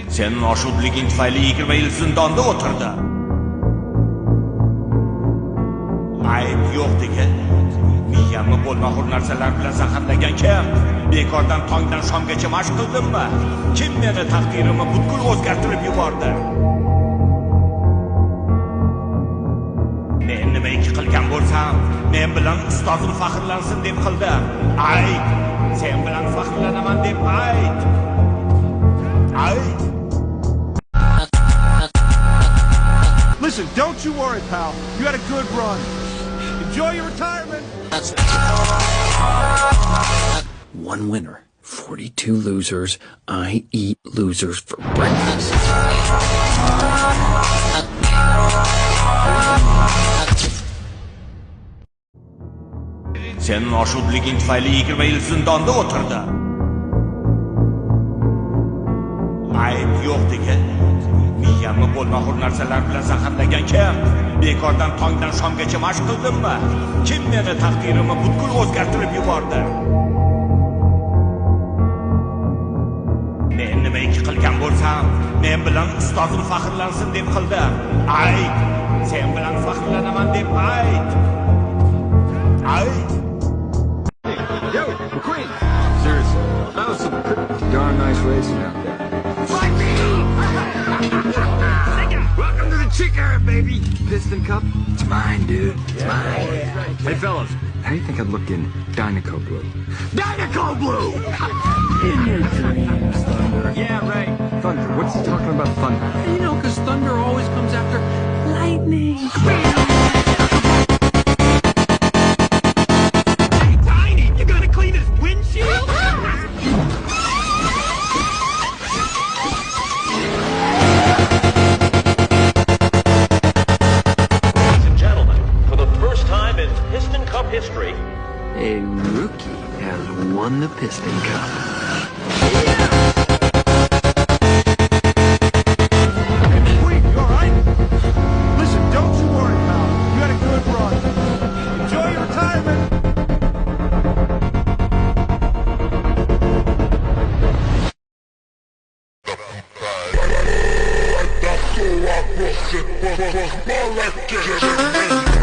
Sen noshudliging tufayli 20 yil zindonda o'tirdi. Ayb yo'q degan. Miyamni bo'lmag'ur narsalar bilan zaharlagan kim? Bekordan tongdan shomgacha mashq qildimmi? Kim meni taqdirimni butkul o'zgartirib yubordi? Men nima ikki qilgan bo'lsam, men bilan ustozim faxrlansin deb qildim. Ayt, sen bilan faxrlanaman deb ayt. Ayt. Listen, don't you worry, pal. You had a good run. Enjoy your retirement. One winner, 42 losers. I eat losers for breakfast. Sen noshudliging tufayli 20 yil zindonda o'tirdi. Ayb yo'q degan. Miyamni bo'lmag'ur narsalar bilan zaharlagan kim? Bekordan tongdan shomgacha mashq qildimmi? Kim meni taqdirimni butkul o'zgartirib yubordi? Men nima ikki qilgan bo'lsam, men bilan ustozim faxrlansin deb qildim. Ayt, sen bilan faxrlanaman deb ayt. Ayt. Yo, McQueen! Seriously, that was some pretty darn nice racing out there. Fight me! Welcome to the Chick Era, baby! Piston Cup, it's mine, dude. It's mine. Hey, fellas, how do you think I'd look in Dynaco Blue? Dynaco Blue! In your dreams, Thunder. Yeah, right. Thunder, what's he talking about thunder? You know, because thunder always comes after lightning. History. A rookie has won the Piston Cup. Wait, you alright? Listen, don't you worry, pal. You had a good run. Enjoy your retirement. That's so I